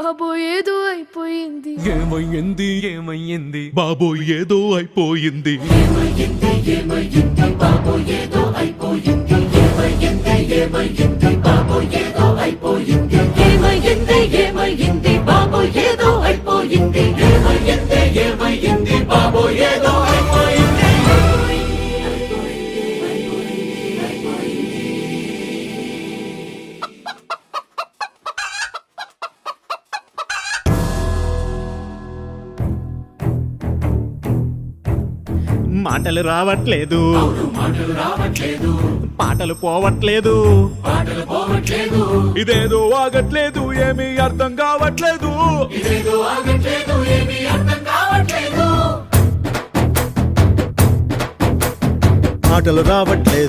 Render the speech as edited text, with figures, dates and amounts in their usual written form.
బాబో ఏదో అయిపోయింది. ఏమయ్యింది ఏమయ్యింది బాబో ఏదో అయిపోయింది. ఏమైంది ఏమైంది బాబో ఏదో అయిపోయింది. మాటలు రావట్లేదు పాటలు పోవట్లేదు ఇదేదో ఆగట్లేదు ఏమీ అర్థం కావట్లేదు. మాటలు రావట్లేదు